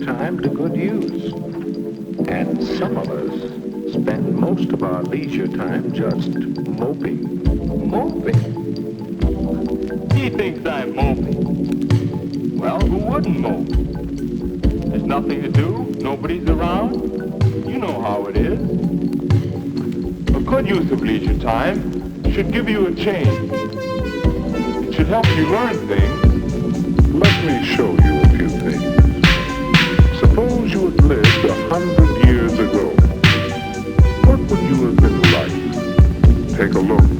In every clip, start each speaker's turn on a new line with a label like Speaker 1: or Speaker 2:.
Speaker 1: Time to good use. And some of us spend most of our leisure time just moping. Moping?
Speaker 2: He thinks I'm moping. Well, who wouldn't mope? There's nothing to do, nobody's around. You know how it is. A good use of leisure time should give you a change. It should help you learn things.
Speaker 1: Let me show you a few things. Suppose you had lived 100 years take a look.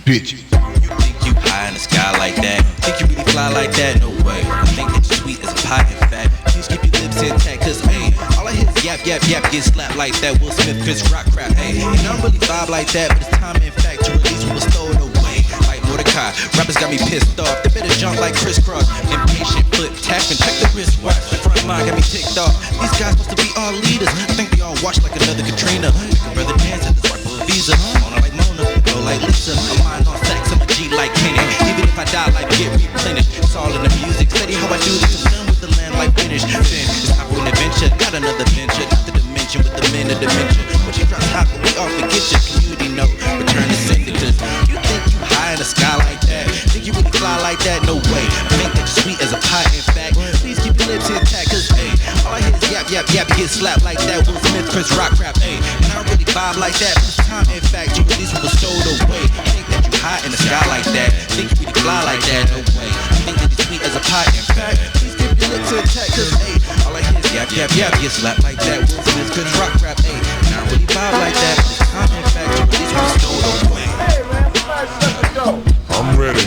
Speaker 3: bitch. You think you high in the sky like that? Think you really fly like that? No way. I think that you're sweet as a pie, in fact. Please keep your lips intact, cause hey, all I hear is yap, yap, yap, get slapped like that. Will Smith, Chris Rock crap, hey. And I don't really vibe like that, but it's time, in fact, to release what was stolen away. Like Mordecai, rappers got me pissed off. They better jump like crisscross. Impatient foot tapping, check the wristwatch. The front line got me ticked off. These guys supposed to be our leaders. I think they all watch like another Katrina. Make a brother dance at the swipe of a visa. Mona like Mona, blow like Lisa. I'm mine on stacks, I'm a G like Kenny. Even if I die, like get replenished. It's all in the music, steady how I do this. I'm done with the land like finish. Then it's time for an adventure, got another venture. Got the dimension with the men of dementia. When she drops hot, but we all forget your community note. Return to sender, cause you think you high in the sky like that? Think you really fly like that? No way. Think that you're sweet as a pie, in fact. Please keep your lips intact, cause hey, all I hear is yap, yap, yap, get slapped like that. Will Smith, Chris Rock crap, hey. And I don't really vibe like that, but it's time, in fact, you release what was stowed away. Think that you high in the sky like that? Think you really fly like that? No way. Think that you're sweet as a pie, in fact. Please keep your lips intact, cause hey, all I hear is yap, yap, yap, get slapped like that. Will Smith, Chris Rock crap, hey. And I don't really vibe like that, but it's time, in fact, you release what was stowed away.
Speaker 1: Hey man, somebody shut the door.
Speaker 2: I'm ready.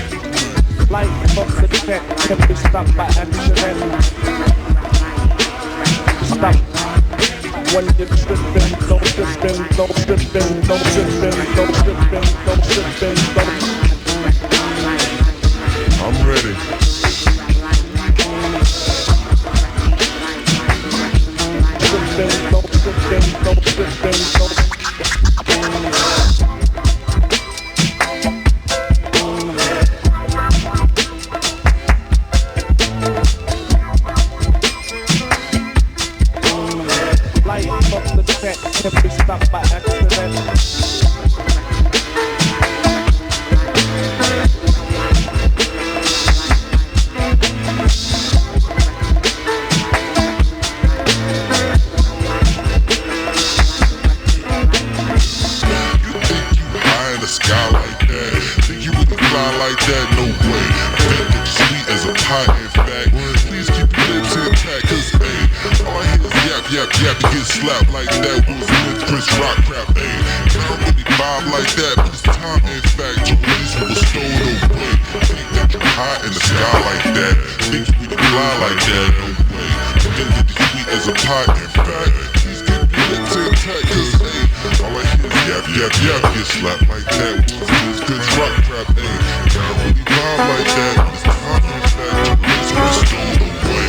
Speaker 1: Light up the check, can be stopped by accident. Stop. When you're tripping, don't tripping, don't tripping, don't tripping, don't tripping, don't tripping, don't.
Speaker 2: I'm ready.
Speaker 1: Tripping, don't tripping, don't tripping, don't. Can't be stopped by accident.
Speaker 4: Slap like that, Will Smith, Chris Rock crap, ayy. I don't really vibe like that, but it's time, in fact, to release what was stowed away. Think that you're high in the sky like that. Think you really fly like that, no way. Think that you're sweet as a pie, in fact. Please keep your lips intact, cause ayy, all I hear is yap, yap, yap, get slapped like that. Will Smith, Chris Rock crap, ayy. I don't really vibe like that, but it's time, in fact, to release what was stowed away.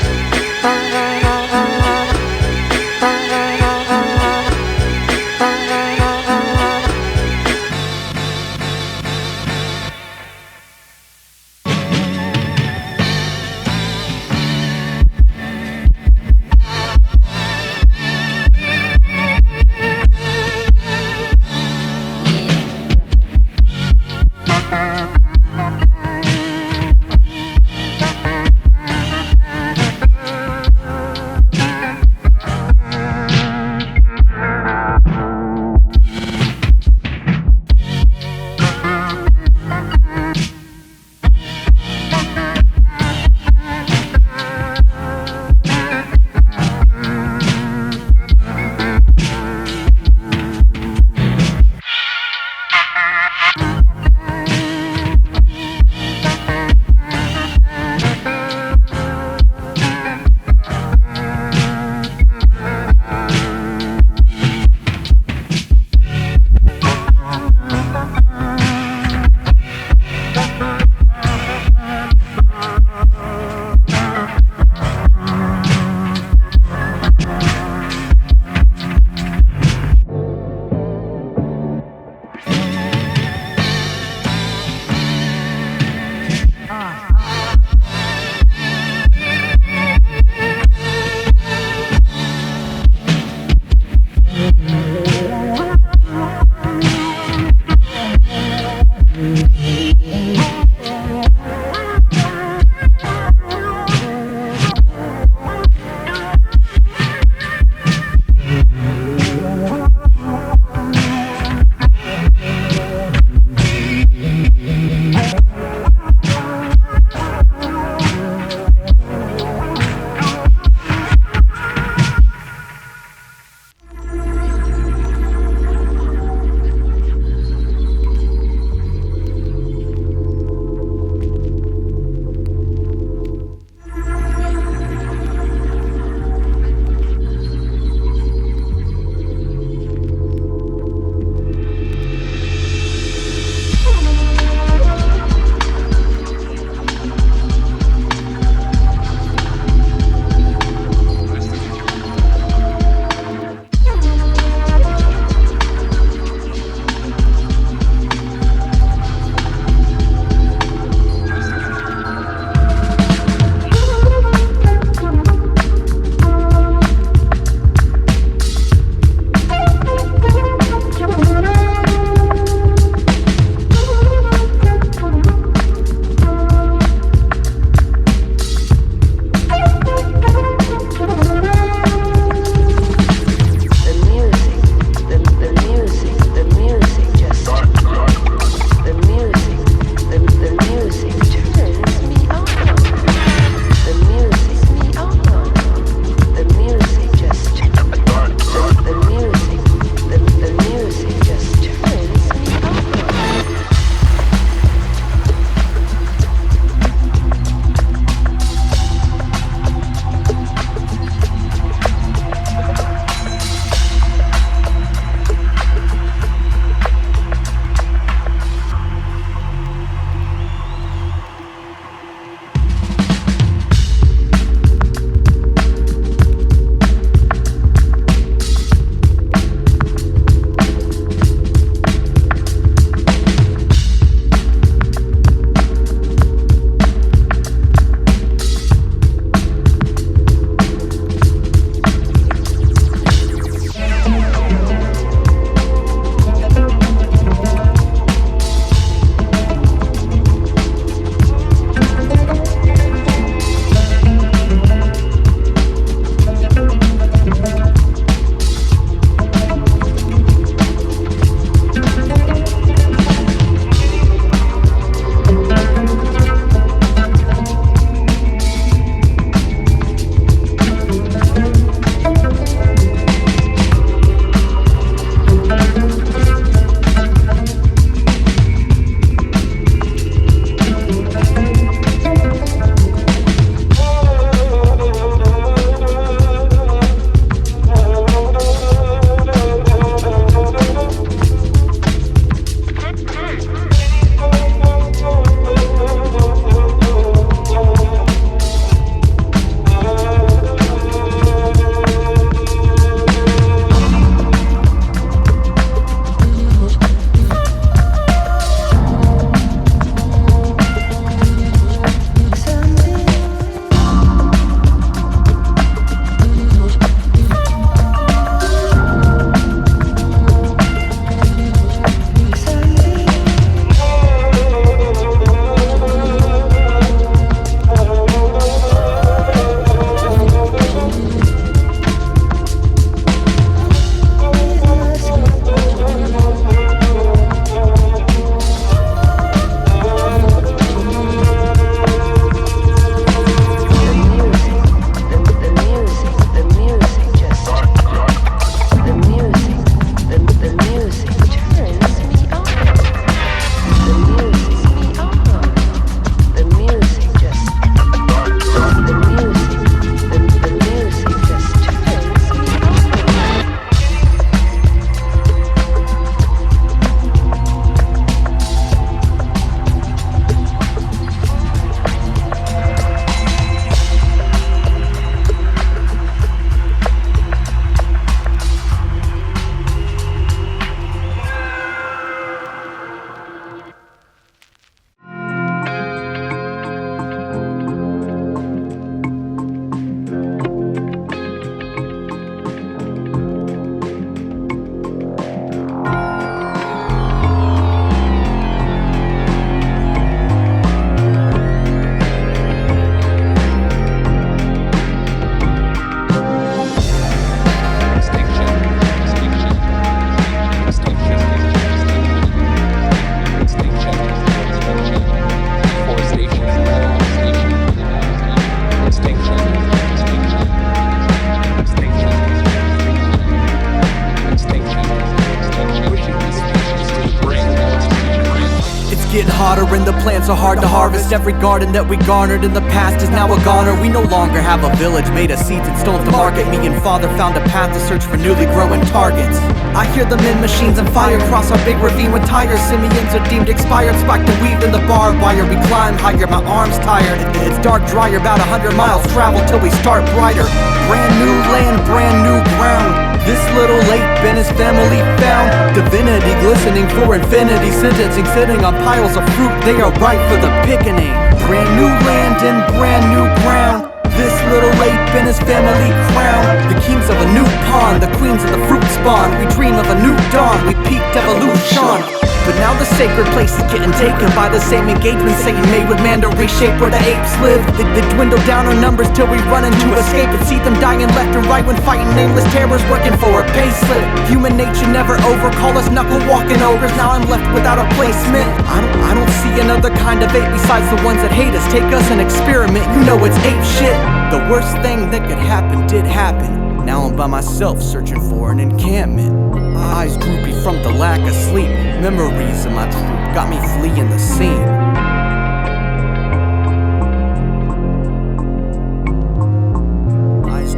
Speaker 5: garden, the plants are hard to harvest. Every garden that we garnered in the past is now a goner. We no longer have a village made of seeds and stones to market. Me and father found a path to search for newly growing targets. I hear the men, machines, and fire cross our big ravine with tires. Simians are deemed expired, spiked and weaved in the barbed wire. We climb higher, my arms tired. It's dark, drier, about 100 miles travel till we start brighter. Brand new land, brand new ground. This little lake Ben his family found. Divinity glistening for infinity. Sentencing sitting on piles of fruit, they are ripe for the picking. Brand new land and brand new ground. This little lake Ben his family crown. The kings of a new pond, the queens of the fruit spawn. We dream of a new dawn, we peaked evolution. But now the sacred place is getting taken by the same engagement Satan made with man to reshape where the apes live. They dwindle down our numbers till we run into escape and see them dying left and right when fighting nameless terrors working for a payslip. Human nature never over, call us knuckle-walking ogres. Now I'm left without a placement. I don't see another kind of ape besides the ones that hate us. Take us and experiment, you know it's ape shit. The worst thing that could happen did happen. Now I'm by myself searching for an encampment. Eyes droopy from the lack of sleep. Memories of my troop got me fleeing the scene.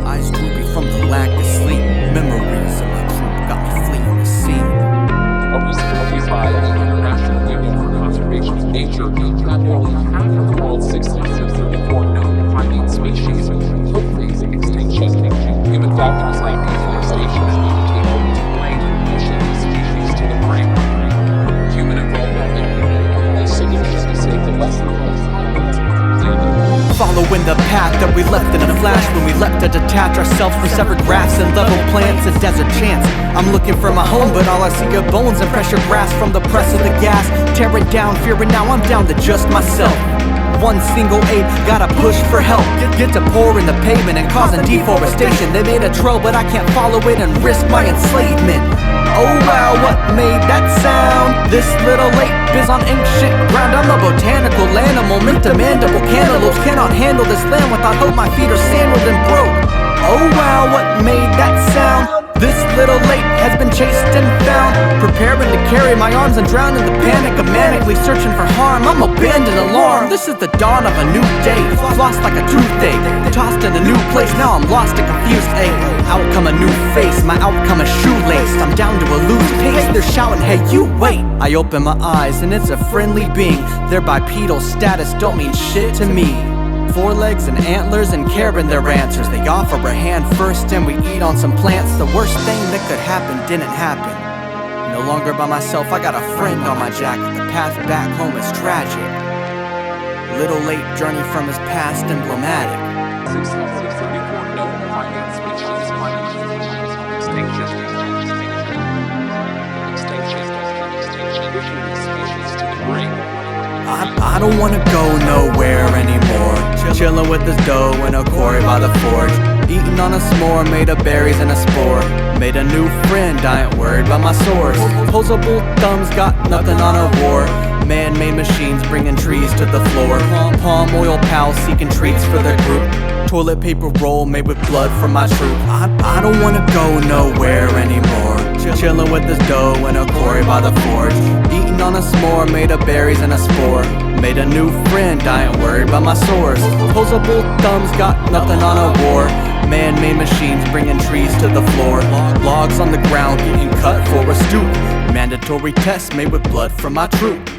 Speaker 5: Eyes droopy from the lack of sleep. Memories of my troop got me fleeing the scene.
Speaker 6: By the International Union for Conservation of Nature, that nearly half of the world's 634 known primate species could face extinction. Human factors like deforestation and mutation pushing these species to the brink. Human involvement in the only solution to save the less than
Speaker 5: Following the path that we left in a flash when we leapt to detach ourselves from severed grass and level plants and desert chance. I'm looking for my home, but all I see are bones and pressure grasp from the press of the gas. Tearing down fear, and now I'm down to just myself. One single ape, gotta push for help. Get to pouring the pavement and causing deforestation. They made a trail, but I can't follow it and risk my enslavement. Oh wow, what made that sound? This little ape is on ancient ground. I'm a botanical animal, meant to mandible cantaloupes. Cannot handle this land without hope, my feet are sandaled and broke. Oh wow, what made that sound? This little ape has been chased and found. Preparing to carry my arms and drown in the panic of manically searching for harm. I'm abandoned, alarmed. This is the dawn of a new day. Lost like a toothache, tossed in a new place. Now I'm lost and confused. Out come a new face, my outcome is shoelaced. I'm down to a loose pace. They're shouting, hey you wait. I open my eyes and it's a friendly being. Their bipedal status don't mean shit to me. 4 legs and antlers and caring their answers. They offer a hand first and we eat on some plants. The worst thing that could happen didn't happen. No longer by myself, I got a friend on my jacket. The path back home is tragic. Little late journey from his past emblematic.
Speaker 6: 634 known primate species extinction pushing these species to the brink.
Speaker 5: I don't wanna go nowhere anymore. Chillin' with this dough in a quarry by the forge. Eating on a s'more made of berries and a spore. Made a new friend, I ain't worried about my source. Opposable thumbs got nothing on our war. Man-made machines bringing trees to the floor. Palm oil pals seeking treats for their group. Toilet paper roll made with blood from my troop. I don't wanna go nowhere anymore. Chillin' with this dough in a quarry by the forge. Eating on a s'more made of berries and a spore. Made a new friend, I ain't worried about my source. Opposable thumbs got nothing on our war. Man-made machines bringing trees to the floor. Logs on the ground getting cut for a stoop. Mandatory tests made with blood from my troop.